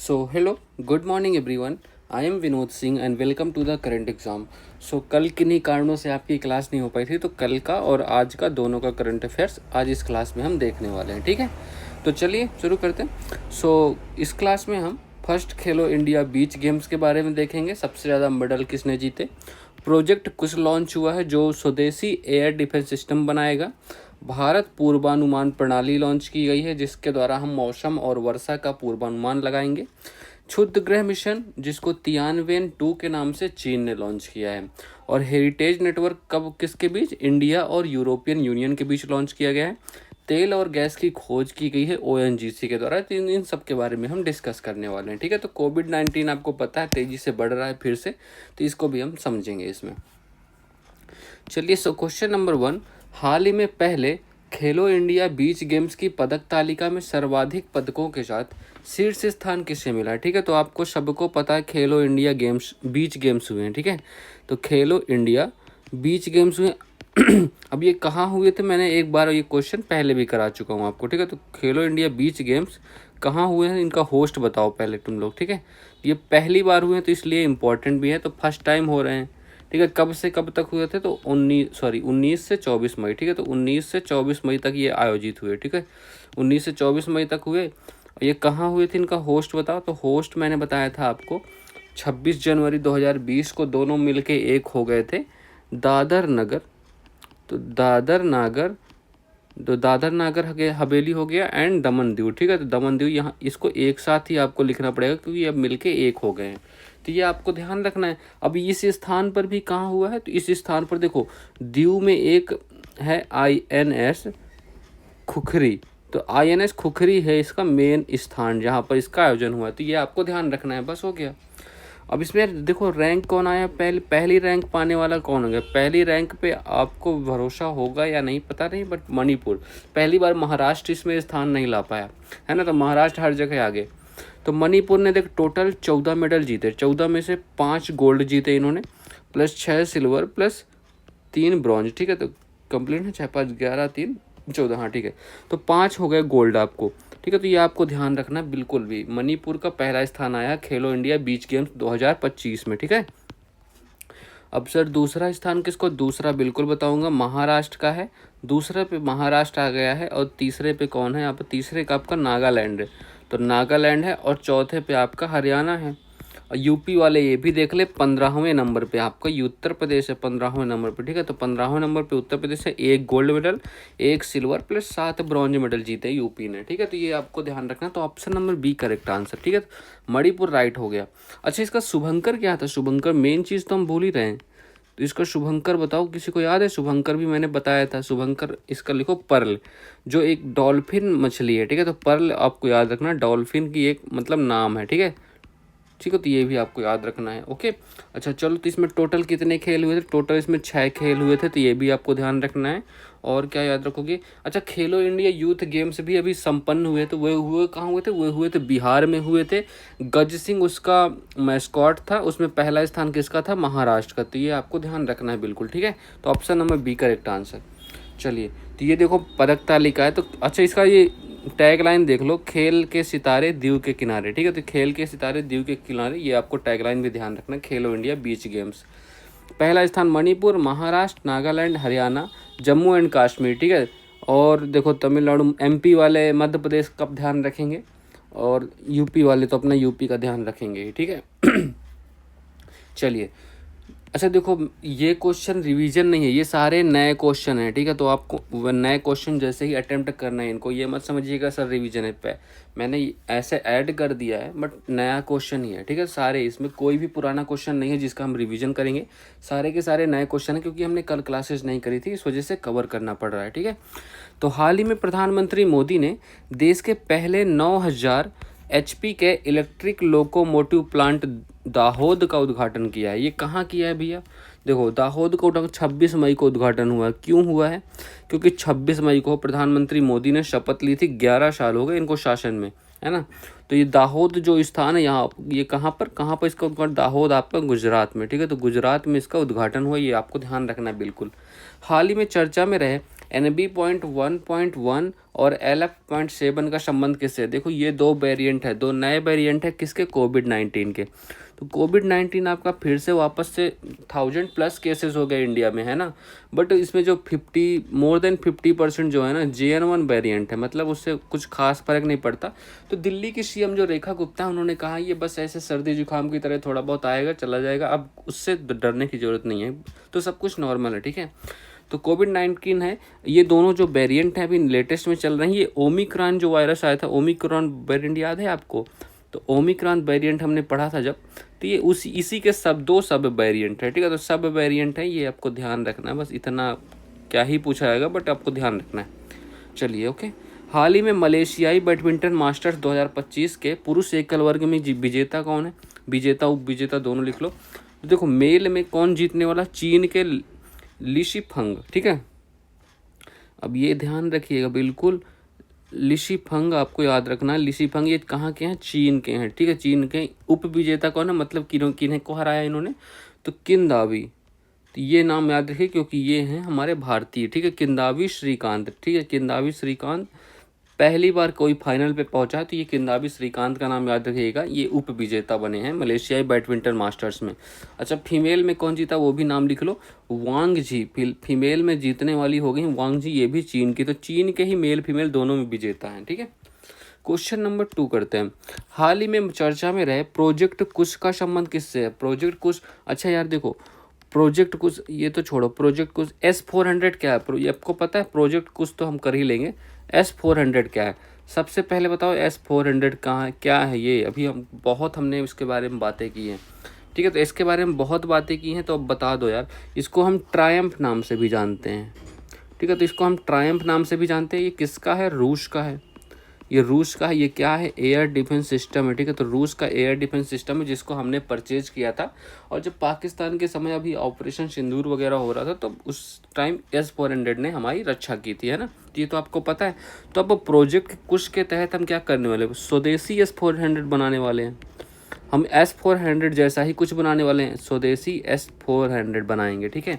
So hello, good morning everyone. I am Vinod Singh and welcome to the current exam. So कल किन्हीं कारणों से आपकी क्लास नहीं हो पाई थी, तो कल का और आज का दोनों का करंट अफेयर्स आज इस क्लास में हम देखने वाले हैं। ठीक है, तो चलिए शुरू करते हैं। इस क्लास में हम फर्स्ट खेलो इंडिया बीच गेम्स के बारे में देखेंगे। सबसे ज़्यादा मेडल किसने जीते, प्रोजेक्ट कुछ लॉन्च हुआ है जो स्वदेशी एयर डिफेंस सिस्टम बनाएगा, भारत पूर्वानुमान प्रणाली लॉन्च की गई है जिसके द्वारा हम मौसम और वर्षा का पूर्वानुमान लगाएंगे, क्षुद्रग्रह मिशन जिसको तियानवेन-2 के नाम से चीन ने लॉन्च किया है, और हेरिटेज नेटवर्क कब किसके बीच, इंडिया और यूरोपियन यूनियन के बीच लॉन्च किया गया है, तेल और गैस की खोज की गई है ओएनजीसी के द्वारा। तो इन सब के बारे में हम डिस्कस करने वाले हैं। ठीक है, तो कोविड-19 आपको पता है तेजी से बढ़ रहा है फिर से, तो इसको भी हम समझेंगे इसमें। चलिए, क्वेश्चन नंबर 1, हाल ही में पहले खेलो इंडिया बीच गेम्स की पदक तालिका में सर्वाधिक पदकों के साथ शीर्ष स्थान किसे मिला है। ठीक है, तो आपको सबको पता है खेलो इंडिया गेम्स बीच गेम्स हुए हैं। ठीक है, तो खेलो इंडिया बीच गेम्स हुए अब ये कहाँ हुए थे, मैंने एक बार ये क्वेश्चन पहले भी करा चुका हूँ आपको। ठीक है, तो खेलो इंडिया बीच गेम्स कहाँ हुए हैं, इनका होस्ट बताओ पहले तुम लोग। ठीक है, ये पहली बार हुए हैं तो इसलिए इम्पोर्टेंट भी है, तो फर्स्ट टाइम हो रहे हैं। ठीक है, कब से कब तक हुए थे, तो 19 से 24 मई। ठीक है, तो 19 से 24 मई तक ये आयोजित हुए। ठीक है, 19 से 24 मई तक हुए। ये कहाँ हुए थे, इनका होस्ट बताओ। तो होस्ट मैंने बताया था आपको 26 जनवरी 2020 को दोनों मिलके एक हो गए थे, दादर नगर। तो दादर नागर हवेली हो गया एंड दमन दीव। ठीक है, तो दमन दीव यहाँ इसको एक साथ ही आपको लिखना पड़ेगा क्योंकि अब मिलके एक हो गए हैं, तो ये आपको ध्यान रखना है। अब इस स्थान पर भी कहाँ हुआ है, तो इस स्थान पर देखो दीव में एक है INS खुखरी। तो INS खुखरी है इसका मेन स्थान जहाँ पर इसका आयोजन हुआ है, तो ये आपको ध्यान रखना है, बस हो गया। अब इसमें देखो रैंक कौन आया, पहली रैंक पाने वाला कौन हो गया। पहली रैंक पे आपको भरोसा होगा या नहीं पता नहीं, बट मणिपुर पहली बार, महाराष्ट्र इसमें स्थान नहीं ला पाया है ना, तो महाराष्ट्र हर जगह आगे। तो मणिपुर ने देख टोटल 14 मेडल जीते, 14 में से 5 गोल्ड जीते इन्होंने, प्लस 6 सिल्वर प्लस 3 ब्रॉन्ज। ठीक है, तो कंप्लीट है 6 5 11 3 14, हाँ ठीक है, तो 5 हो गए गोल्ड आपको। ठीक है, तो ये आपको ध्यान रखना बिल्कुल भी। मणिपुर का पहला स्थान आया खेलो इंडिया बीच गेम्स 2025 में। ठीक है, अब सर दूसरा स्थान किसको, दूसरा बिल्कुल बताऊंगा, महाराष्ट्र का है। दूसरे पे महाराष्ट्र आ गया है, और तीसरे पे कौन है, यहाँ पर तीसरे का आपका नागालैंड है, तो नागालैंड है, और चौथे पे आपका हरियाणा है। और यूपी वाले ये भी देख ले, 15वें नंबर पे आपका उत्तर प्रदेश है, 15वें नंबर पे। ठीक है, तो 15वें नंबर पे उत्तर प्रदेश है, 1 gold medal 1 silver plus 7 bronze medal जीते यूपी ने। ठीक है, तो ये आपको ध्यान रखना, तो option number B correct answer. ठीक है, तो मणिपुर राइट हो गया। अच्छा, इसका शुभंकर क्या था, शुभंकर मेन चीज़ तो हम भूल ही रहे हैं, तो इसका शुभंकर बताओ, किसी को याद है, शुभंकर भी मैंने बताया था। शुभंकर इसका लिखो पर्ल, जो एक डॉल्फिन मछली है। ठीक है, तो पर्ल आपको याद रखना, डॉल्फिन की एक मतलब नाम है। ठीक है, ठीक है, तो ये भी आपको याद रखना है। ओके, अच्छा चलो, तो इसमें टोटल कितने खेल हुए थे, टोटल इसमें 6 खेल हुए थे, तो ये भी आपको ध्यान रखना है। और क्या याद रखोगे, अच्छा खेलो इंडिया यूथ गेम्स भी अभी संपन्न हुए, तो वे हुए कहाँ हुए थे, वे हुए थे बिहार में हुए थे। गज सिंह उसका मैस्कॉट था, उसमें पहला स्थान किसका था, महाराष्ट्र का, तो ये आपको ध्यान रखना है बिल्कुल। ठीक है, तो option number B correct answer. चलिए, तो ये देखो पदक तालिका है, तो अच्छा इसका ये टैग लाइन देख लो, खेल के सितारे दीव के किनारे। ठीक है, तो खेल के सितारे दीव के किनारे, ये आपको टैग लाइन भी ध्यान रखना, खेलो इंडिया बीच गेम्स। पहला स्थान मणिपुर, महाराष्ट्र, नागालैंड, हरियाणा, जम्मू एंड कश्मीर। ठीक है, और देखो तमिलनाडु, MP वाले मध्य प्रदेश का ध्यान रखेंगे, और यूपी वाले तो अपना यूपी का ध्यान रखेंगे। ठीक है चलिए, अच्छा देखो ये क्वेश्चन रिवीजन नहीं है, ये सारे नए क्वेश्चन हैं। ठीक है, तो आपको नए क्वेश्चन जैसे ही अटेम्प्ट करना है इनको, ये मत समझिएगा सर रिवीजन है पे, मैंने ऐसे ऐड कर दिया है, बट नया क्वेश्चन ही है। ठीक है, सारे इसमें कोई भी पुराना क्वेश्चन नहीं है जिसका हम रिवीजन करेंगे, सारे के सारे नए क्वेश्चन हैं, क्योंकि हमने कल क्लासेस नहीं करी थी, इस वजह से कवर करना पड़ रहा है। ठीक है, तो हाल ही में प्रधानमंत्री मोदी ने देश के पहले 9000 HP के इलेक्ट्रिक लोकोमोटिव प्लांट दाहोद का उद्घाटन किया है। ये कहाँ किया है भैया, देखो दाहोद को 26 मई को उद्घाटन हुआ है। क्यों हुआ है, क्योंकि 26 मई को प्रधानमंत्री मोदी ने शपथ ली थी, 11 साल हो गए इनको शासन में, है ना। तो ये दाहोद जो स्थान है यहाँ, ये कहाँ पर इसका उद्घाटन, दाहोद आपका गुजरात में। ठीक है, तो गुजरात में इसका उद्घाटन हुआ, ये आपको ध्यान रखना है बिल्कुल। हाल ही में चर्चा में रहे NB.1.1 और LF.7 का संबंध किससे है? देखो ये दो वेरिएंट है, दो नए वेरिएंट है किसके? कोविड-19 के। तो कोविड-19 आपका फिर से वापस से 1000+ केसेस हो गए इंडिया में, है ना। बट इसमें जो 50% जो है ना JN1 वेरिएंट है, मतलब उससे कुछ खास फर्क नहीं पड़ता। तो दिल्ली की CM जो रेखा गुप्ता है, उन्होंने कहा ये बस ऐसे सर्दी जुकाम की तरह थोड़ा बहुत आएगा चला जाएगा, अब उससे डरने की ज़रूरत नहीं है, तो सब कुछ नॉर्मल है, ठीक है। तो कोविड-19 है, ये दोनों जो वेरिएंट हैं अभी लेटेस्ट में चल रही है। ये ओमिक्रॉन जो वायरस आया था, ओमिक्रॉन वेरिएंट याद है आपको? तो ओमिक्रॉन वेरिएंट हमने पढ़ा था जब, तो ये इसी के दो सब वेरिएंट है, ठीक है। तो सब वेरिएंट है, ये आपको ध्यान रखना है, बस इतना क्या ही पूछा जाएगा बट आपको ध्यान रखना है। चलिए ओके। हाल ही में मलेशियाई बैडमिंटन मास्टर्स 2025 के पुरुष एकल वर्ग में विजेता कौन है? विजेता उप विजेता दोनों लिख लो। तो देखो मेल में कौन जीतने वाला? चीन के लिशिफंग, ठीक है। अब ये ध्यान रखिएगा बिल्कुल, लिशिफंग आपको याद रखना है। लिशिफंग ये कहाँ के हैं? चीन के हैं, ठीक है। चीन के उप विजेता कौन है, मतलब किन्हें को हराया इन्होंने? तो किंदावी, तो ये नाम याद रखिए क्योंकि ये हैं हमारे भारतीय, ठीक है। किंदावी श्रीकांत, ठीक है। किंदावी श्रीकांत पहली बार कोई फाइनल पे पहुंचा है, तो ये किंदावी श्रीकांत का नाम याद रखिएगा, ये उप विजेता बने हैं मलेशियाई बैडमिंटन मास्टर्स में। अच्छा फीमेल में कौन जीता वो भी नाम लिख लो, वांग जी फीमेल में जीतने वाली हो गई वांग जी, ये भी चीन की, तो चीन के ही मेल फीमेल दोनों में विजेता हैं, ठीक है। क्वेश्चन नंबर 2 करते हैं। हाल ही में चर्चा में रहे प्रोजेक्ट कुश का संबंध किससे है? प्रोजेक्ट कुश, अच्छा यार देखो प्रोजेक्ट कुश ये तो छोड़ो, प्रोजेक्ट कुश S-400 क्या है? ये आपको पता है? प्रोजेक्ट कुश तो हम कर ही लेंगे, S-400 क्या है? सबसे पहले बताओ S-400 कहाँ है, क्या है ये? अभी हमने इसके बारे में बातें की हैं, ठीक है। तो इसके बारे में बहुत बातें की हैं, तो अब बता दो यार। इसको हम ट्रायम्फ नाम से भी जानते हैं, ठीक है। तो इसको हम ट्रायम्फ नाम से भी जानते हैं। ये किसका है? रूस का है, ये रूस का है। ये क्या है? एयर डिफेंस सिस्टम है, ठीक है। तो रूस का एयर डिफेंस सिस्टम है जिसको हमने परचेज किया था, और जब पाकिस्तान के समय अभी ऑपरेशन सिंदूर वगैरह हो रहा था तो उस टाइम S-400 ने हमारी रक्षा की थी, है ना। ये तो आपको पता है। तो अब प्रोजेक्ट कुश के तहत हम क्या करने वाले हैं? स्वदेशी S-400 बनाने वाले हैं। हम S-400 जैसा ही कुछ बनाने वाले हैं, स्वदेशी S-400 बनाएंगे, ठीक है।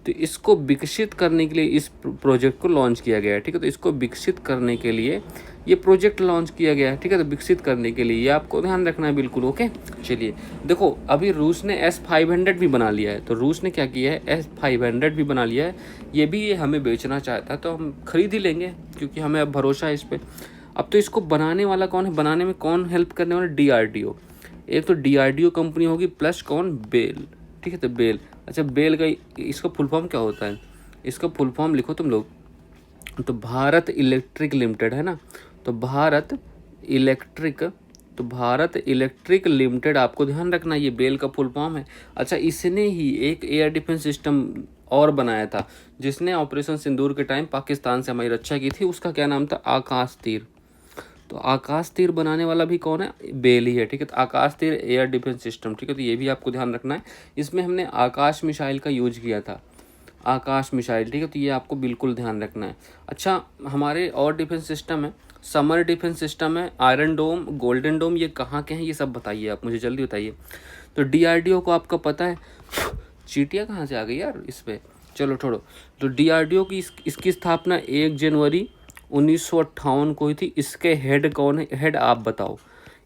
तो इसको विकसित करने के लिए इस प्रोजेक्ट को लॉन्च किया गया है, ठीक है। तो इसको विकसित करने के लिए ये प्रोजेक्ट लॉन्च किया गया है, ठीक है। तो विकसित करने के लिए ये आपको ध्यान रखना है बिल्कुल, ओके। चलिए देखो अभी रूस ने S-500 भी बना लिया है। तो रूस ने क्या किया है? S-500 भी बना लिया है। ये भी ये हमें बेचना चाहता है तो हम खरीद ही लेंगे क्योंकि हमें अब भरोसा है इस पर। अब तो इसको बनाने वाला कौन है? बनाने में कौन हेल्प करने वाला? DRDO। एक तो DRDO कंपनी होगी प्लस कौन? बेल, ठीक है। तो बेल, अच्छा बेल का इसका फुल फॉर्म क्या होता है? इसका फुल फॉर्म लिखो तुम लोग, तो भारत इलेक्ट्रिक लिमिटेड, है ना। तो भारत इलेक्ट्रिक लिमिटेड आपको ध्यान रखना, ये बेल का फुल फॉर्म है। अच्छा इसने ही एक एयर डिफेंस सिस्टम और बनाया था जिसने ऑपरेशन सिंदूर के टाइम पाकिस्तान से हमारी रक्षा की थी, उसका क्या नाम था? आकाश तीर। तो आकाश तीर बनाने वाला भी कौन है? बेल ही है, ठीक है। तो आकाश तीर एयर डिफेंस सिस्टम, ठीक है। तो ये भी आपको ध्यान रखना है। इसमें हमने आकाश मिसाइल का यूज किया था, आकाश मिसाइल, ठीक है। तो ये आपको बिल्कुल ध्यान रखना है। अच्छा हमारे और डिफेंस सिस्टम है, समर डिफेंस सिस्टम है, आयरन डोम, गोल्डन डोम, ये कहाँ के हैं ये सब बताइए आप मुझे, जल्दी बताइए। तो DRDO को आपका पता है, चीटियाँ कहाँ से आ गई यार इस पर, चलो छोड़ो। तो DRDO की इसकी स्थापना 1 जनवरी 1958 को हुई थी। इसके हेड कौन है? हेड आप बताओ,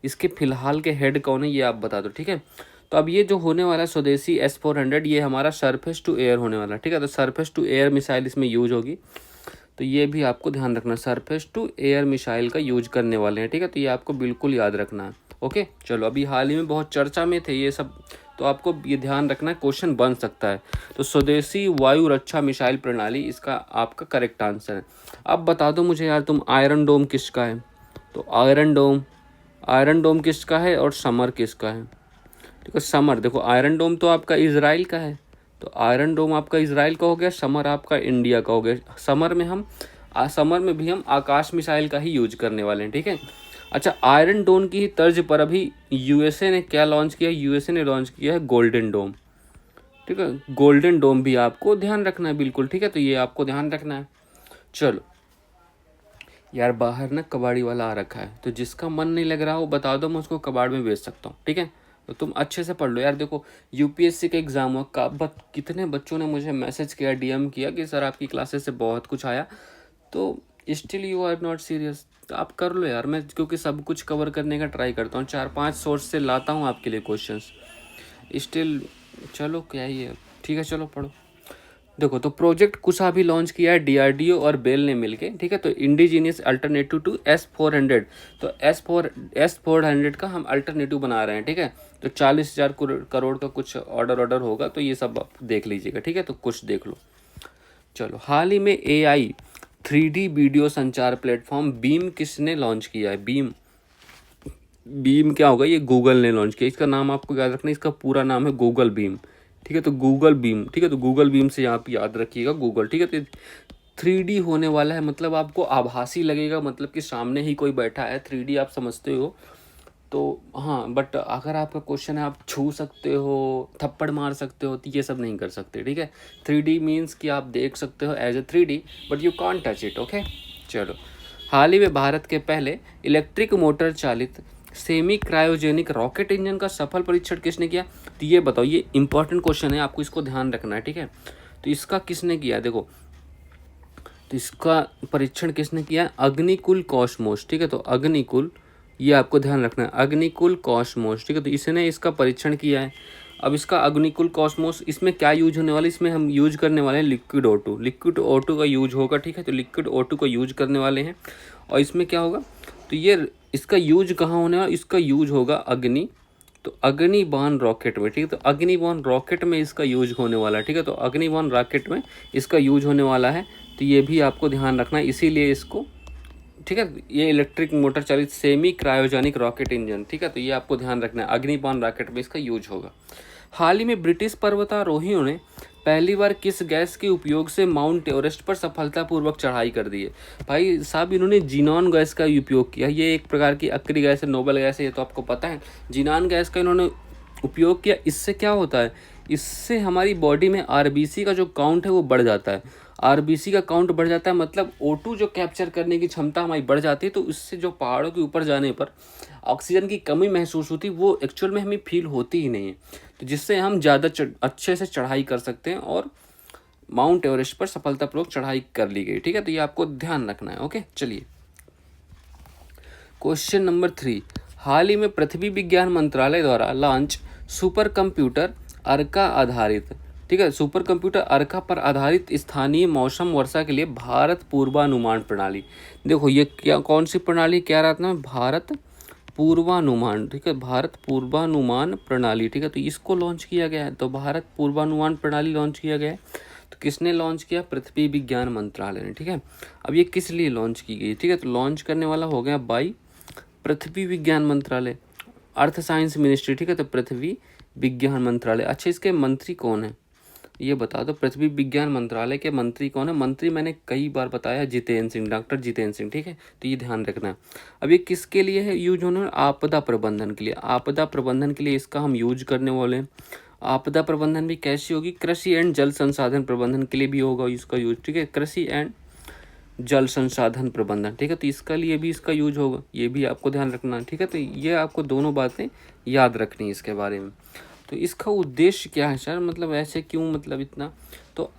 इसके फिलहाल के हेड कौन है ये आप बता दो, ठीक है। तो अब ये जो होने वाला है स्वदेशी S-400, ये हमारा सरफेस टू एयर होने वाला है, ठीक है। तो सरफेस टू एयर मिसाइल इसमें यूज होगी, तो ये भी आपको ध्यान रखना, सरफेस टू एयर मिसाइल का यूज करने वाले हैं, ठीक है। तो ये आपको बिल्कुल याद रखना है, ओके। चलो अभी हाल ही में बहुत चर्चा में थे ये सब, तो आपको ये ध्यान रखना है, क्वेश्चन बन सकता है। तो स्वदेशी वायु रक्षा मिसाइल प्रणाली इसका आपका करेक्ट आंसर है। अब बता दो मुझे यार तुम, आयरन डोम किसका है? तो आयरन डोम किसका है और समर किसका है? देखो समर, देखो आयरन डोम तो आपका इजराइल का है, तो आयरन डोम आपका इजराइल का हो गया, समर आपका इंडिया का हो गया। समर में भी हम आकाश मिसाइल का ही यूज करने वाले हैं, ठीक है। अच्छा आयरन डोम की ही तर्ज पर अभी USA ने क्या लॉन्च किया? USA ने लॉन्च किया है गोल्डन डोम, ठीक है। गोल्डन डोम भी आपको ध्यान रखना है बिल्कुल, ठीक है। तो ये आपको ध्यान रखना है। चलो यार बाहर ना कबाड़ी वाला आ रखा है, तो जिसका मन नहीं लग रहा हो बता दो, मैं उसको कबाड़ में बेच सकता हूँ, ठीक है। तो तुम अच्छे से पढ़ लो यार। देखो यूपीएससी का एग्ज़ाम हो का कितने बच्चों ने मुझे मैसेज किया, डीएम किया कि सर आपकी क्लासेस से बहुत कुछ आया, तो still you are not serious. तो आप कर लो यार। मैं क्योंकि सब कुछ कवर करने का ट्राई करता हूँ, 4-5 सोर्स से लाता हूँ आपके लिए क्वेश्चंस। स्टिल चलो क्या ही है, ठीक है चलो पढ़ो। देखो तो प्रोजेक्ट कुशा भी लॉन्च किया है डीआरडीओ और बेल ने मिलके, ठीक है। तो इंडिजीनियस अल्टरनेटिव टू S-400, तो S-400 का हम अल्टरनेटिव बना रहे हैं, ठीक है। तो 40,000 करोड़ का कुछ ऑर्डर होगा, तो ये सब आप देख लीजिएगा, ठीक है। तो कुछ देख लो। चलो, हाल ही में AI 3D वीडियो संचार प्लेटफॉर्म बीम किसने लॉन्च किया है? बीम क्या होगा? ये गूगल ने लॉन्च किया। इसका नाम आपको याद रखना है, इसका पूरा नाम है गूगल बीम, ठीक है। तो गूगल बीम, ठीक है। तो गूगल बीम से आप याद रखिएगा गूगल, ठीक है। तो 3D होने वाला है, मतलब आपको आभासी लगेगा, मतलब कि सामने ही कोई बैठा है। 3D आप समझते हो तो हाँ, बट अगर आपका क्वेश्चन है आप छू सकते हो, थप्पड़ मार सकते हो, तो ये सब नहीं कर सकते, ठीक है। 3D मीन्स कि आप देख सकते हो as a 3D, but you can't touch it, okay. चलो, हाल ही में भारत के पहले इलेक्ट्रिक मोटर चालित सेमी क्रायोजेनिक रॉकेट इंजन का सफल परीक्षण किसने किया? तो ये बताओ, ये इंपॉर्टेंट क्वेश्चन है, आपको इसको ध्यान रखना है, ठीक है। तो इसका किसने किया? देखो, तो इसका परीक्षण किसने किया? अग्निकुल कॉस्मोस, ठीक है। तो अग्निकुल, ये आपको ध्यान रखना है, अग्निकुल कॉस्मोस, ठीक है। तो इसने इसका परीक्षण किया है। अब इसका अग्निकुल कॉस्मोस, इसमें क्या यूज होने वाला है? इसमें हम यूज करने वाले हैं लिक्विड O2, लिक्विड O2 का यूज होगा, ठीक है। तो लिक्विड O2 का यूज करने वाले हैं। और इसमें क्या होगा? तो ये इसका यूज कहाँ होने वाला? इसका यूज होगा तो अग्निबाण रॉकेट में, ठीक है। तो अग्निबाण रॉकेट में इसका यूज होने वाला है, ठीक है। तो अग्निबाण रॉकेट में इसका यूज होने वाला है। तो ये भी आपको ध्यान रखना है, इसीलिए इसको, ठीक है। ये इलेक्ट्रिक मोटर चालित सेमी क्रायोजेनिक रॉकेट इंजन, ठीक है। तो ये आपको ध्यान रखना है, अग्निबाण रॉकेट में इसका यूज होगा। हाल ही में ब्रिटिश पर्वतारोहियों ने पहली बार किस गैस के उपयोग से माउंट एवरेस्ट पर सफलतापूर्वक चढ़ाई कर दी है? भाई साहब, इन्होंने जीनॉन गैस का उपयोग किया। ये एक प्रकार की अक्री गैस है, नोबल गैस है, ये तो आपको पता है। जीनॉन गैस का इन्होंने उपयोग किया। इससे क्या होता है? इससे हमारी बॉडी में आरबीसी का जो काउंट है वो बढ़ जाता है। आरबीसी का काउंट बढ़ जाता है, मतलब O2 जो कैप्चर करने की क्षमता हमारी बढ़ जाती है। तो इससे जो पहाड़ों के ऊपर जाने पर ऑक्सीजन की कमी महसूस होती, वो एक्चुअल में हमें फील होती ही नहीं है। तो जिससे हम ज़्यादा अच्छे से चढ़ाई कर सकते हैं, और माउंट एवरेस्ट पर सफलतापूर्वक चढ़ाई कर ली गई, ठीक है। तो ये आपको ध्यान रखना है, ओके। चलिए, क्वेश्चन नंबर 3, हाल ही में पृथ्वी विज्ञान मंत्रालय द्वारा लॉन्च सुपर कंप्यूटर अर्का आधारित, ठीक है, सुपर कंप्यूटर अर्का पर आधारित स्थानीय मौसम वर्षा के लिए भारत पूर्वानुमान प्रणाली। देखो ये क्या, कौन सी प्रणाली, क्या रहता है? भारत पूर्वानुमान, ठीक है, भारत पूर्वानुमान प्रणाली, ठीक है। तो इसको लॉन्च किया गया है। तो भारत पूर्वानुमान प्रणाली लॉन्च किया गया है। तो किसने लॉन्च किया? पृथ्वी विज्ञान मंत्रालय ने, ठीक है। अब ये किस लिए लॉन्च की गई, ठीक है? तो लॉन्च करने वाला हो गया बाई पृथ्वी विज्ञान मंत्रालय, अर्थ साइंस मिनिस्ट्री, ठीक है। तो पृथ्वी विज्ञान मंत्रालय। अच्छा, इसके मंत्री कौन है ये बता दो। पृथ्वी विज्ञान मंत्रालय के मंत्री कौन है? मंत्री मैंने कई बार बताया, जितेंद्र सिंह, डॉक्टर जितेंद्र सिंह, ठीक है। तो ये ध्यान रखना है। अब ये किसके लिए है यूज होने? आपदा प्रबंधन के लिए। आपदा प्रबंधन के लिए इसका हम यूज करने वाले हैं। आपदा प्रबंधन भी कैसी होगी? कृषि एंड जल संसाधन प्रबंधन के लिए भी होगा इसका यूज, ठीक है। कृषि एंड जल संसाधन प्रबंधन, ठीक है। तो इसका लिए भी इसका यूज होगा, ये भी आपको ध्यान रखना है, ठीक है। तो ये आपको दोनों बातें याद रखनी है इसके बारे में। तो इसका उद्देश्य क्या है सर? मतलब ऐसे क्यों, मतलब इतना? तो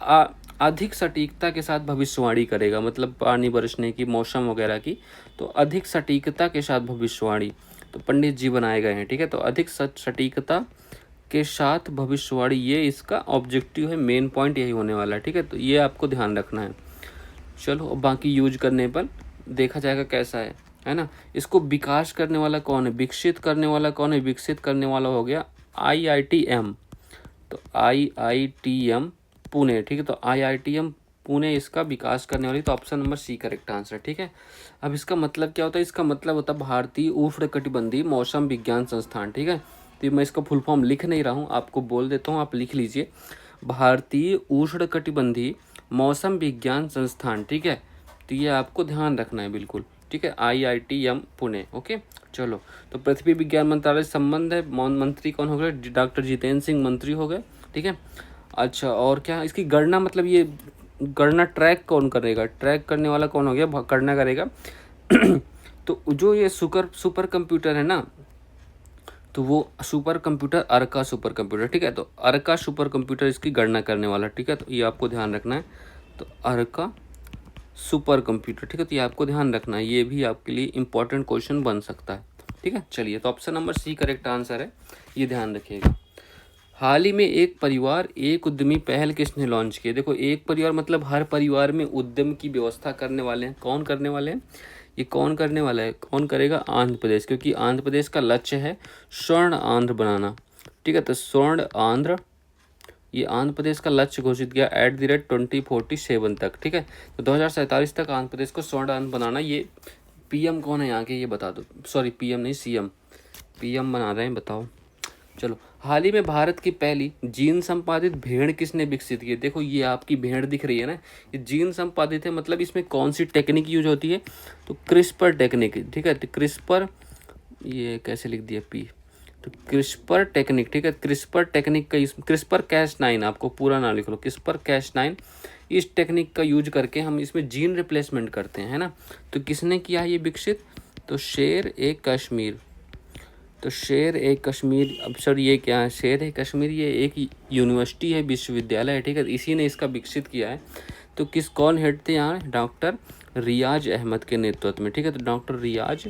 अधिक सटीकता के साथ भविष्यवाणी करेगा, मतलब पानी बरसने की, मौसम वगैरह की। तो अधिक सटीकता के साथ भविष्यवाणी, तो पंडित जी बनाए गए हैं, ठीक है। तो अधिक सटीकता के साथ भविष्यवाणी, ये इसका ऑब्जेक्टिव है, मेन पॉइंट यही होने वाला है, ठीक है। तो ये आपको ध्यान रखना है। चलो, बाकी यूज करने पर देखा जाएगा कैसा है ना। इसको विकास करने वाला कौन है? विकसित करने वाला कौन है? विकसित करने वाला हो गया IITM। तो IITM पुणे, ठीक है। तो IITM पुणे इसका विकास करने वाली। तो option number C correct answer, ठीक है। अब इसका मतलब क्या होता है? इसका मतलब होता है भारतीय उष्णकटिबंधीय मौसम विज्ञान संस्थान, ठीक है। तो मैं इसका फुल फॉर्म लिख नहीं रहा हूँ, आपको बोल देता हूँ, आप लिख लीजिए। भारतीय उष्णकटिबंधीय मौसम विज्ञान संस्थान, ठीक है। तो ये आपको ध्यान रखना है बिल्कुल, ठीक है। IITM Pune, okay. चलो, तो पृथ्वी विज्ञान मंत्रालय से संबंध है, मंत्री कौन हो गए? डॉक्टर जितेंद्र सिंह मंत्री हो गए, ठीक है। अच्छा, और क्या इसकी गणना, मतलब ये गणना ट्रैक कौन करेगा? ट्रैक करने वाला कौन हो गया? गणना करेगा। तो जो ये सुपर कंप्यूटर है ना, तो वो सुपर कंप्यूटर अर्का सुपर कंप्यूटर, ठीक है। तो अर्का सुपर कंप्यूटर इसकी गणना करने वाला, ठीक है। तो ये आपको ध्यान रखना है। तो अर्का सुपर कंप्यूटर, ठीक है। तो ये आपको ध्यान रखना है, ये भी आपके लिए इंपॉर्टेंट क्वेश्चन बन सकता है, ठीक है। चलिए, तो option number C correct answer है, ये ध्यान रखिएगा। हाल ही में एक परिवार एक उद्यमी पहल किसने लॉन्च की? देखो, एक परिवार मतलब हर परिवार में उद्यम की व्यवस्था करने वाले हैं। कौन करने वाले हैं? ये कौन करने वाला है? कौन करेगा? आंध्र प्रदेश, क्योंकि आंध्र प्रदेश का लक्ष्य है स्वर्ण आंध्र बनाना, ठीक है। तो स्वर्ण आंध्र, ये आंध्र प्रदेश का लक्ष्य घोषित किया @2047 तक, ठीक है। तो 2047 तक आंध्र प्रदेश को स्वर्ण आंध्र बनाना। ये पीएम कौन है यहाँ के, ये बता दो। सॉरी, पीएम नहीं, सीएम। पीएम बना रहे हैं, बताओ। चलो, हाल ही में भारत की पहली जीन संपादित भेड़ किसने विकसित की? देखो, ये आपकी भेड़ दिख रही है ना, ये जीन संपादित है, मतलब इसमें कौन सी टेक्निक यूज होती है? तो क्रिस्पर टेक्निक, ठीक है। तो क्रिस्पर, ये कैसे लिख दिया पी, तो क्रिस्पर टेक्निक, ठीक है। क्रिस्पर टेक्निक का क्रिस्पर कैस9, आपको पूरा नाम लिख लो, क्रिस्पर कैस9। इस टेक्निक का यूज करके हम इसमें जीन रिप्लेसमेंट करते हैं, है ना। तो किसने किया है ये विकसित? तो शेर ए कश्मीर। तो शेर ए कश्मीर, अब सर ये क्या है? शेर ए कश्मीर ये एक यूनिवर्सिटी है, विश्वविद्यालय है, ठीक है। इसी ने इसका विकसित किया है। तो कौन हेड थे यहाँ? डॉक्टर रियाज अहमद के नेतृत्व में, ठीक है। तो डॉक्टर रियाज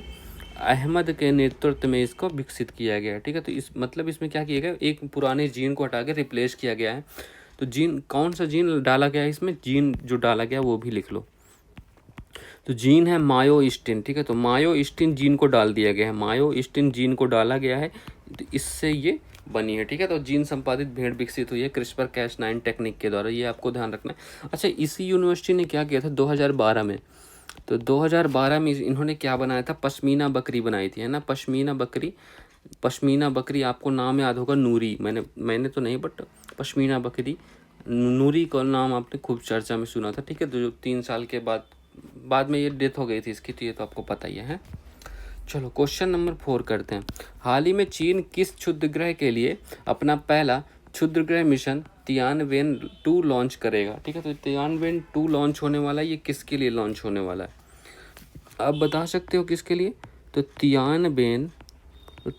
अहमद के नेतृत्व में इसको विकसित किया गया है, ठीक है। तो इस मतलब इसमें क्या किया गया? एक पुराने जीन को हटा के रिप्लेस किया गया है। तो जीन, कौन सा जीन डाला गया है इसमें? जीन जो डाला गया वो भी लिख लो। तो जीन है मायोस्टिन, ठीक है। तो मायोस्टिन जीन को डाल दिया गया है, मायोस्टिन जीन को डाला गया है, तो इससे ये बनी है, ठीक है। तो जीन संपादित भेड़ विकसित हुई है क्रिस्पर कैस9 टेक्निक के द्वारा, ये आपको ध्यान रखना है। अच्छा, इसी यूनिवर्सिटी ने क्या किया था 2012 में? तो 2012 में इन्होंने क्या बनाया था? पश्मीना बकरी बनाई थी, है ना। पश्मीना बकरी, पश्मीना बकरी आपको नाम याद होगा, नूरी। मैंने तो नहीं, बट पश्मीना बकरी, नूरी का नाम आपने खूब चर्चा में सुना था, ठीक है। तो जो 3 साल के बाद में ये डेथ हो गई थी इसकी, तो ये तो आपको पता ही है। चलो, क्वेश्चन नंबर 4 करते हैं। हाल ही में चीन किस क्षुद्रग्रह के लिए अपना पहला क्षुद्रग्रह मिशन तियानवेन-2 लॉन्च करेगा? ठीक है। तो तियानवेन-2 लॉन्च होने वाला है, ये किसके लिए लॉन्च होने वाला है? आप बता सकते हो किसके लिए? तो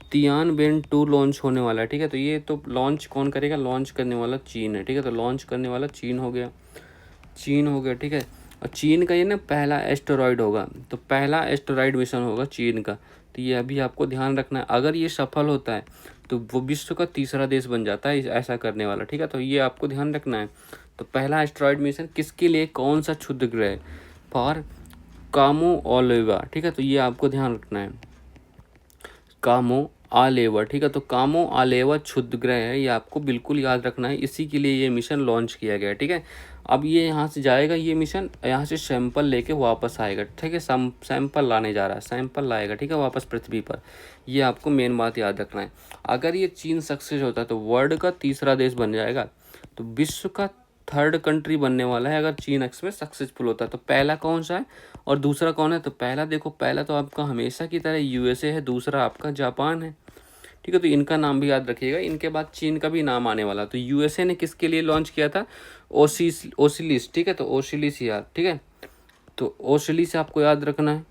तियानवेन-2 लॉन्च होने वाला है, ठीक है। तो ये तो लॉन्च कौन करेगा? लॉन्च करने वाला चीन है, ठीक है। तो लॉन्च करने वाला चीन हो गया, ठीक है। और चीन का ये ना पहला एस्टेरॉयड होगा, तो पहला एस्टेरॉयड मिशन होगा चीन का। तो ये अभी आपको ध्यान रखना है, अगर ये सफल होता है तो वो विश्व का तीसरा देश बन जाता है ऐसा करने वाला, ठीक है। तो ये आपको ध्यान रखना है। तो पहला एस्टेरॉयड मिशन किसके लिए? कौन सा क्षुद्रग्रह? फॉर कामो ओलेवा, ठीक है। तो ये आपको ध्यान रखना है, कामो आलेवा, ठीक है। तो कामो आलेवा क्षुद्रग्रह है, ये आपको बिल्कुल याद रखना है, इसी के लिए ये मिशन लॉन्च किया गया है, ठीक है। अब ये यहाँ से जाएगा, ये मिशन यहाँ से सैंपल लेके वापस आएगा, ठीक है। सैंपल लाने जा रहा है, सैंपल लाएगा, ठीक है, वापस पृथ्वी पर। ये आपको मेन बात याद रखना है। अगर ये चीन सक्सेस होता है तो वर्ल्ड का तीसरा देश बन जाएगा, तो विश्व का 3rd कंट्री बनने वाला है अगर चीन इसमें सक्सेसफुल होता है। तो पहला कौन सा है और दूसरा कौन है? तो पहला देखो, पहला तो आपका हमेशा की तरह यूएसए है, दूसरा आपका जापान है, ठीक है। तो इनका नाम भी याद रखिएगा, इनके बाद चीन का भी नाम आने वाला। तो यूएसए ने किसके लिए लॉन्च किया था? ओसिलिस, ठीक है। तो ओसिलिस याद, ठीक है। तो ओसिलिस आपको याद रखना है,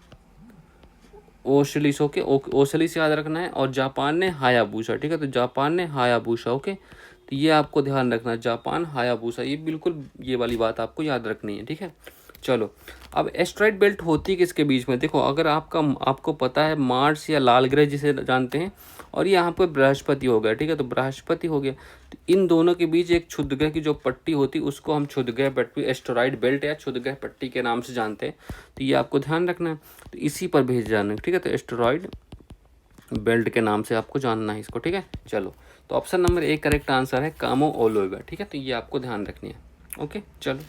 ओसिलिस, ओके। ओसिलिस याद रखना है। और जापान ने हायाबुसा, ठीक है। तो जापान ने हायाबुसा, ओके। तो ये आपको ध्यान रखना है, जापान हायाबुसा, ये बिल्कुल ये वाली बात आपको याद रखनी है, ठीक है। चलो, अब एस्टेरॉयड बेल्ट होती किसके बीच में? देखो, अगर आपको पता है मार्स या लाल ग्रह जिसे जानते हैं, और यहाँ पे बृहस्पति हो गया, ठीक है। तो बृहस्पति हो गया, तो इन दोनों के बीच एक क्षुद्रग्रह की जो पट्टी होती है उसको हम क्षुद्रग्रह पट्टी, एस्टेरॉयड बेल्ट या क्षुद्रग्रह पट्टी के नाम से जानते हैं। तो ये आपको ध्यान रखना है, तो इसी पर भेज जाना है, ठीक है। तो एस्टेरॉयड बेल्ट के नाम से आपको जानना है इसको, ठीक है। चलो, तो option number A correct answer है, कामो ओलोवा, ठीक है। तो ये आपको ध्यान रखनी है, ओके। चलो,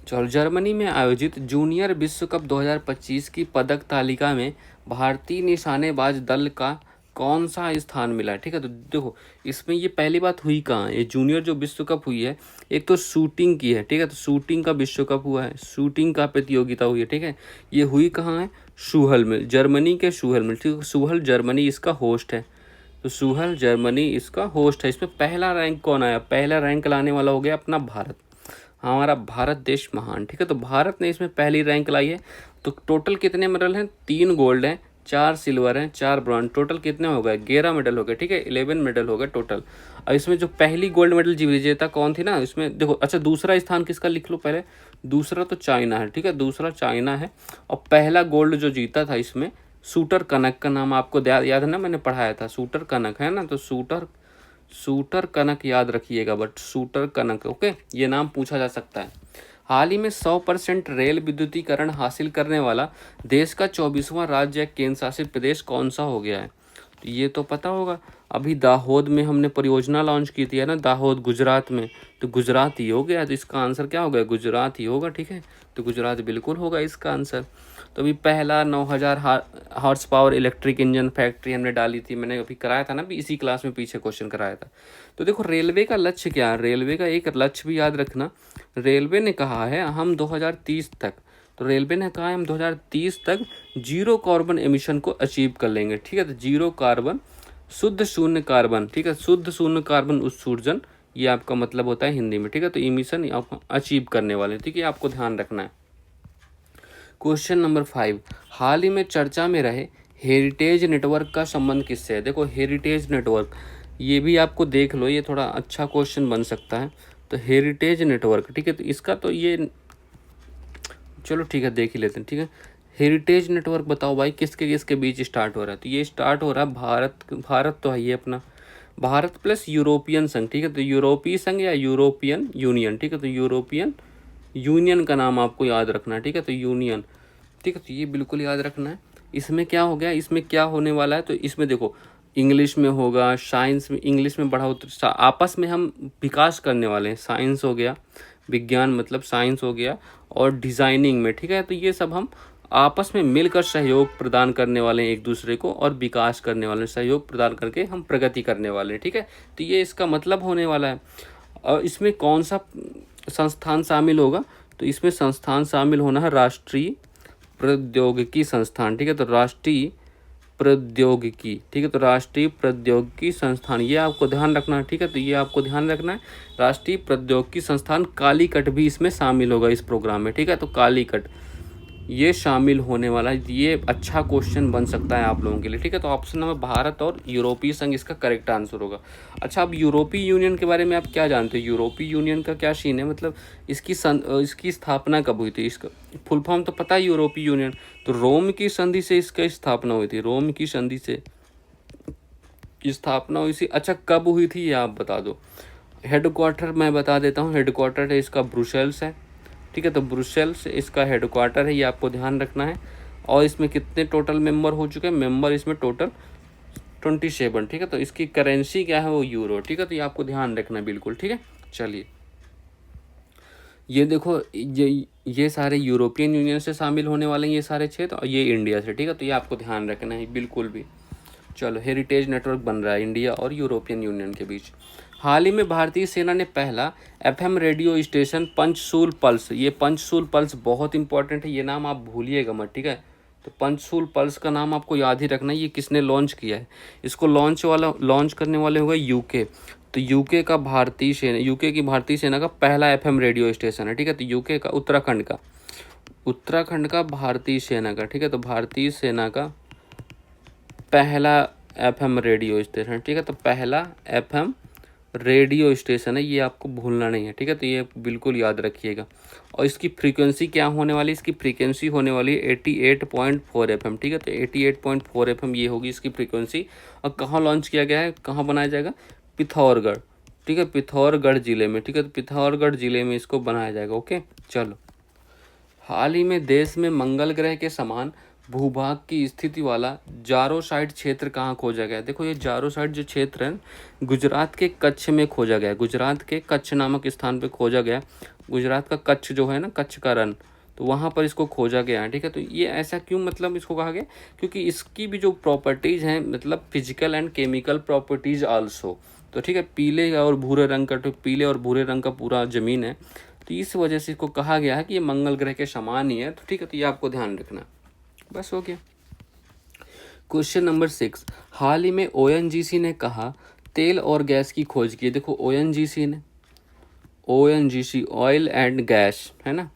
जर्मनी में आयोजित जूनियर विश्व कप 2025 की पदक तालिका में भारतीय निशानेबाज दल का कौन सा स्थान मिला? ठीक है। तो देखो, इसमें ये पहली बात हुई कहाँ है? ये जूनियर जो विश्व कप हुई है, एक तो शूटिंग की है, ठीक है। तो शूटिंग का विश्व कप हुआ है, शूटिंग का प्रतियोगिता हुई है, ठीक है। ये हुई कहाँ है? सूहल में, जर्मनी के सूहल में, ठीक है। सूहल जर्मनी इसका होस्ट है, तो सूहल जर्मनी इसका होस्ट है। इसमें पहला रैंक कौन आया? पहला रैंक लाने वाला हो गया अपना भारत, हमारा भारत देश महान, ठीक है। तो भारत ने इसमें पहली रैंक लाई है। तो टोटल कितने मेडल हैं? 3 गोल्ड हैं, 4 सिल्वर हैं, 4 ब्रॉन्ज, टोटल कितने हो गए? 11 मेडल हो गए, ठीक है, 11 मेडल हो गए टोटल। और इसमें जो पहली गोल्ड मेडल विजेता कौन थी ना इसमें देखो, अच्छा दूसरा स्थान किसका लिख लो पहले, दूसरा तो चाइना है, ठीक है, दूसरा चाइना है। और पहला गोल्ड जो जीता था इसमें शूटर कनक का नाम आपको याद है ना, मैंने पढ़ाया था, शूटर कनक है ना, तो शूटर कनक याद रखिएगा, बट शूटर कनक, ओके, ये नाम पूछा जा सकता है। हाल ही में 100% रेल विद्युतीकरण हासिल करने वाला देश का 24वां राज्य या केंद्र शासित प्रदेश कौन सा हो गया है? तो ये तो पता होगा, अभी दाहोद में हमने परियोजना लॉन्च की थी, है ना, दाहोद गुजरात में, तो गुजरात ही हो गया, तो इसका आंसर क्या होगा? गुजरात ही होगा, ठीक है, तो गुजरात बिल्कुल होगा इसका आंसर। तो अभी पहला 9000 horse power electric engine factory हमने डाली थी, मैंने अभी कराया था ना, अभी इसी क्लास में पीछे क्वेश्चन कराया था। तो देखो रेलवे का लक्ष्य क्या है, रेलवे का एक लक्ष्य भी याद रखना, रेलवे ने कहा है हम 2030 तक, तो रेलवे ने कहा है हम 2030 तक जीरो कार्बन एमिशन को अचीव कर लेंगे, ठीक है, तो जीरो कार्बन, शुद्ध शून्य कार्बन, ठीक है, शुद्ध शून्य कार्बन उत्सर्जन, ये आपका मतलब होता है हिंदी में, ठीक है, तो इमिशन आप अचीव करने वाले, ठीक है, आपको ध्यान रखना है। क्वेश्चन नंबर 5, हाल ही में चर्चा में रहे हेरिटेज नेटवर्क का संबंध किससे है? देखो हेरिटेज नेटवर्क, ये भी आपको देख लो, ये थोड़ा अच्छा क्वेश्चन बन सकता है। तो हेरिटेज नेटवर्क, ठीक है, तो इसका तो ये चलो ठीक है देख ही लेते हैं, ठीक है। हेरिटेज नेटवर्क बताओ भाई किसके किसके बीच स्टार्ट हो रहा है? तो ये स्टार्ट हो रहा है भारत तो है ये अपना, भारत प्लस यूरोपियन संघ, ठीक है, तो यूरोपीय संघ या यूरोपियन यूनियन, ठीक है, तो यूरोपियन यूनियन का नाम आपको याद रखना है, ठीक है, तो यूनियन, ठीक है, तो ये बिल्कुल याद रखना है। इसमें क्या हो गया, इसमें क्या होने वाला है, तो इसमें देखो इंग्लिश में होगा, साइंस में, इंग्लिश में बढ़ोतरी, आपस में हम विकास करने वाले हैं, साइंस हो गया, विज्ञान मतलब साइंस हो गया, और डिज़ाइनिंग में, ठीक है, तो ये सब हम आपस में मिलकर सहयोग प्रदान करने वाले हैं एक दूसरे को, और विकास करने वाले हैं, सहयोग प्रदान करके हम प्रगति करने वाले हैं, ठीक है, तो ये इसका मतलब होने वाला है। और इसमें कौन सा संस्थान शामिल होगा? तो इसमें संस्थान शामिल होना है राष्ट्रीय प्रौद्योगिकी संस्थान, ठीक है, तो राष्ट्रीय प्रौद्योगिकी, ठीक है, तो राष्ट्रीय प्रौद्योगिकी संस्थान, ये आपको ध्यान रखना है, ठीक है, तो ये आपको ध्यान रखना है, राष्ट्रीय प्रौद्योगिकी संस्थान। कालीकट भी इसमें शामिल होगा इस प्रोग्राम में, ठीक है, तो कालीकट ये शामिल होने वाला है, ये अच्छा क्वेश्चन बन सकता है आप लोगों के लिए, ठीक है, तो ऑप्शन नंबर भारत और यूरोपीय संघ इसका करेक्ट आंसर होगा। अच्छा, अब यूरोपीय यूनियन के बारे में आप क्या जानते हो? यूरोपीय यूनियन का क्या सीन है, मतलब इसकी स्थापना कब हुई थी? इसका फुल फॉर्म तो पता है यूरोपीय यूनियन, तो रोम की संधि से इसका स्थापना हुई थी, रोम की संधि से स्थापना हुई थी। अच्छा कब हुई थी ये आप बता दो। हेडक्वार्टर मैं बता देता हूँ, हेडक्वार्टर है इसका ब्रुसेल्स है, ठीक है, तो ब्रुसेल्स इसका हेडक्वार्टर है, ये आपको ध्यान रखना है। और इसमें कितने टोटल मेंबर हो चुके हैं? मेंबर इसमें टोटल 27, ठीक है, तो इसकी करेंसी क्या है? वो यूरो, ठीक है, तो ये आपको ध्यान रखना है बिल्कुल, ठीक है। चलिए ये देखो, ये सारे यूरोपियन यूनियन से शामिल होने वाले हैं ये सारे क्षेत्र, और ये इंडिया से, ठीक है, तो ये आपको ध्यान रखना है बिल्कुल भी। चलो हेरिटेज नेटवर्क बन रहा है इंडिया और यूरोपियन यूनियन के बीच। हाल ही में भारतीय सेना ने पहला एफएम रेडियो स्टेशन पंचशूल पल्स, ये पंचशूल पल्स बहुत इंपॉर्टेंट है, ये नाम आप भूलिएगा मत, ठीक है, तो पंचशूल पल्स का नाम आपको याद ही रखना है। ये किसने लॉन्च किया है? इसको लॉन्च करने वाले होगा यूके, तो यूके की भारतीय सेना का पहला एफएम रेडियो स्टेशन है, ठीक है, तो यूके का उत्तराखंड का भारतीय सेना का, ठीक है, तो भारतीय सेना का पहला एफएम रेडियो स्टेशन, ठीक है, तो पहला एफएम रेडियो स्टेशन है, ये आपको भूलना नहीं है, ठीक है, तो ये बिल्कुल याद रखिएगा। और इसकी फ्रीक्वेंसी क्या होने वाली? इसकी फ्रीक्वेंसी होने वाली है 88.4 FM, ठीक है, तो 88.4 FM ये होगी इसकी फ्रीक्वेंसी। और कहाँ लॉन्च किया गया है, कहाँ बनाया जाएगा? पिथौरगढ़, ठीक है, पिथौरगढ़ जिले में, ठीक है, तो पिथौरगढ़ जिले में इसको बनाया जाएगा, ओके। चलो हाल ही में देश में मंगल ग्रह के समान भूभाग की स्थिति वाला जारोसाइट क्षेत्र कहाँ खोजा गया? देखो ये जारोसाइट जो क्षेत्र है गुजरात के कच्छ में खोजा गया, गुजरात के कच्छ नामक स्थान पे खोजा गया। गुजरात का कच्छ जो है ना, कच्छ का रण, तो वहाँ पर इसको खोजा गया है, ठीक है, तो ये ऐसा क्यों मतलब इसको कहा गया? क्योंकि इसकी भी जो प्रॉपर्टीज़ हैं, मतलब physical and chemical properties also, तो ठीक है, पीले और भूरे रंग का, तो पीले और भूरे रंग का पूरा ज़मीन है, तो इस वजह से इसको कहा गया है कि ये मंगल ग्रह के समान ही है, तो ठीक है, तो ये आपको ध्यान रखना, बस हो गया। क्वेश्चन नंबर 6, हाल ही में ओएनजीसी ने कहा तेल और गैस की खोज की। देखो ओएनजीसी ऑयल एंड गैस है ना,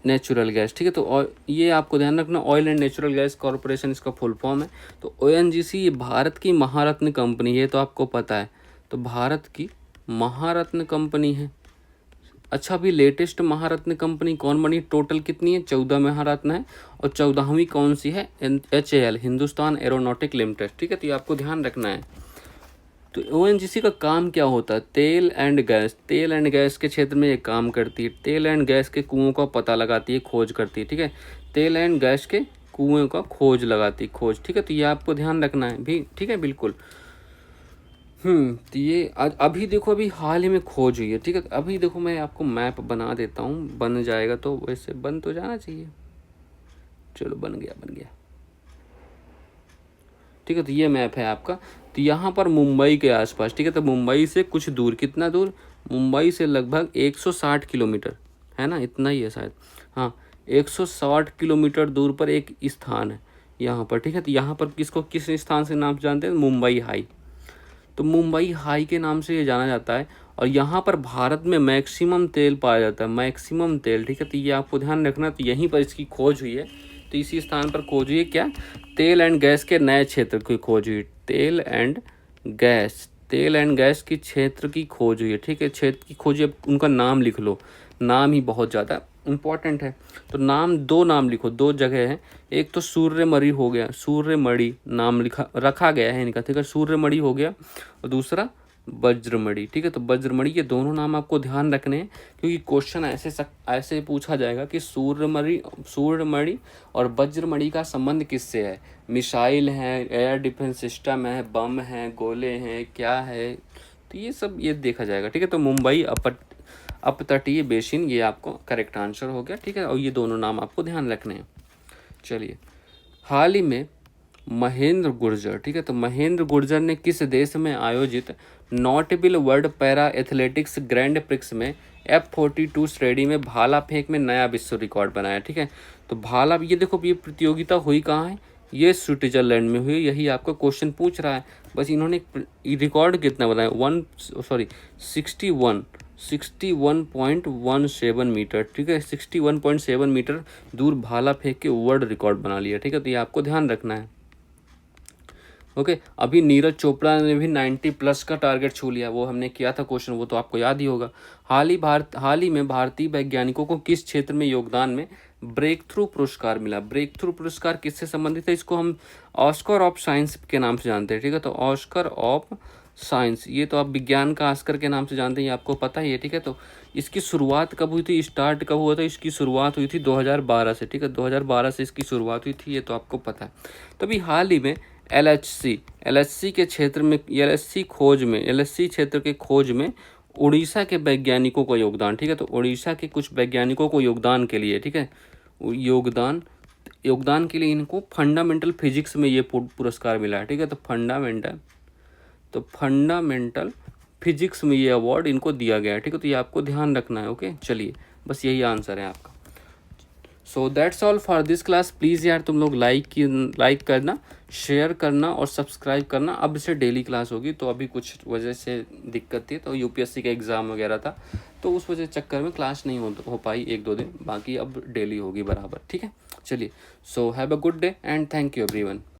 नेचुरल गैस, ठीक है। तो और ये आपको ध्यान रखना, oil and natural gas corporation इसका फुल फॉर्म है। तो ओएनजीसी ये भारत की महारत्न कंपनी है, तो आपको पता है, तो भारत की महारत्न कंपनी है। अच्छा, अभी लेटेस्ट महारत्न कंपनी कौन बनी, टोटल कितनी है, 14 महारत्न है, और 14वीं कौन सी है, HAL, हिंदुस्तान एरोनॉटिक लिमिटेड, ठीक है। तो ये आपको ध्यान रखना है। तो ओएनजीसी का काम क्या होता है, तेल एंड गैस, तेल एंड गैस के क्षेत्र में ये काम करती है, तेल एंड गैस के कुओं का पता लगाती है, खोज करती है, ठीक है। तेल एंड गैस के कुएं का खोज लगाती है, खोज, ठीक है। तो ये आपको ध्यान रखना है भी, ठीक है, बिल्कुल। तो ये अभी देखो, अभी हाल ही में खोज हुई है, ठीक है। अभी देखो मैं आपको मैप बना देता हूँ, बन जाएगा तो, वैसे बन तो जाना चाहिए, चलो बन गया, बन गया, ठीक है। तो ये मैप है आपका। तो यहाँ पर मुंबई के आसपास, ठीक है, तो मुंबई से कुछ दूर, कितना दूर, मुंबई से लगभग 160 किलोमीटर, है ना, इतना ही है शायद, हाँ, 160 किलोमीटर दूर पर एक स्थान है यहाँ पर, ठीक है। तो यहाँ पर किसको, किस स्थान से नाम से जानते हैं, मुंबई हाई। तो मुंबई हाई के नाम से ये जाना जाता है। और यहाँ पर भारत में मैक्सिमम तेल पाया जाता है, मैक्सिमम तेल, ठीक है। तो ये आपको ध्यान रखना। तो यहीं पर इसकी खोज हुई है, तो इसी स्थान पर खोज हुई है, क्या, तेल एंड गैस के नए क्षेत्र की खोज हुई, तेल एंड गैस, तेल एंड गैस की क्षेत्र की खोज हुई है, ठीक है। क्षेत्र की खोज, अब उनका नाम लिख लो, नाम ही बहुत ज़्यादा इम्पोर्टेंट है। तो नाम, दो नाम लिखो, दो जगह है, एक तो सूर्यमणि हो गया, सूर्यमणि नाम लिखा रखा गया है इनका, ठीक है, सूर्यमणि हो गया, और दूसरा वज्रमणि, ठीक है। तो वज्रमणि, ये दोनों नाम आपको ध्यान रखने हैं, क्योंकि क्वेश्चन ऐसे पूछा जाएगा कि सूर्यमणि और वज्रमणि का संबंध किससे है, मिसाइल है, एयर डिफेंस सिस्टम है, बम है, गोले हैं, क्या है, तो ये सब ये देखा जाएगा, ठीक है। तो मुंबई अपतटीय बेसिन, ये आपको करेक्ट आंसर हो गया, ठीक है। और ये दोनों नाम आपको ध्यान रखने हैं। चलिए, हाल ही में महेंद्र गुर्जर, ठीक है, तो महेंद्र गुर्जर ने किस देश में आयोजित notable world para athletics grand prix में F42 श्रेणी में भाला फेंक में नया विश्व रिकॉर्ड बनाया, ठीक है। तो भाला, ये देखो, ये प्रतियोगिता हुई कहाँ है, ये स्विट्जरलैंड में हुई, यही आपको क्वेश्चन पूछ रहा है। बस इन्होंने रिकॉर्ड कितना बताया, 61.17 मीटर, ठीक है, 61.7 मीटर दूर भाला फेंक के वर्ल्ड रिकॉर्ड बना लिया, ठीक है। तो ये आपको ध्यान रखना है। ओके, अभी नीरज चोपड़ा ने भी 90 प्लस का टारगेट छू लिया, वो हमने किया था क्वेश्चन, वो तो आपको याद ही होगा। हाल ही में भारतीय वैज्ञानिकों को किस क्षेत्र में योगदान में ब्रेक थ्रू पुरस्कार मिला, ब्रेक थ्रू पुरस्कार किससे संबंधित है, इसको हम ऑस्कर ऑफ साइंस के नाम से जानते हैं, ठीक है। तो ऑस्कर ऑफ साइंस, ये तो आप विज्ञान का ऑस्कर के नाम से जानते हैं, ये आपको पता ही है, ठीक है। तो इसकी शुरुआत कब हुई थी, स्टार्ट कब हुआ था, इसकी शुरुआत हुई थी 2012 से, ठीक है, 2012 से इसकी शुरुआत हुई थी, ये तो आपको पता है। तो अभी हाल ही में LHC के क्षेत्र में, LHC क्षेत्र के खोज में उड़ीसा के वैज्ञानिकों का योगदान, ठीक है। तो उड़ीसा के कुछ वैज्ञानिकों को योगदान के लिए, ठीक है, योगदान के लिए इनको फंडामेंटल फिजिक्स में ये पुरस्कार मिला है, ठीक है। तो फंडामेंटल फिजिक्स में ये अवार्ड इनको दिया गया है, ठीक है। तो ये आपको ध्यान रखना है। ओके, चलिए, बस यही आंसर है आपका। So that's all for this class. Please यार तुम लोग लाइक करना, शेयर करना और सब्सक्राइब करना। अब से डेली क्लास होगी, तो अभी कुछ वजह से दिक्कत थी, तो UPSC का एग्ज़ाम वगैरह था, तो उस वजह चक्कर में क्लास नहीं हो पाई 1-2 दिन, बाकी अब डेली होगी बराबर, ठीक है। चलिए, so have a good day and thank you everyone.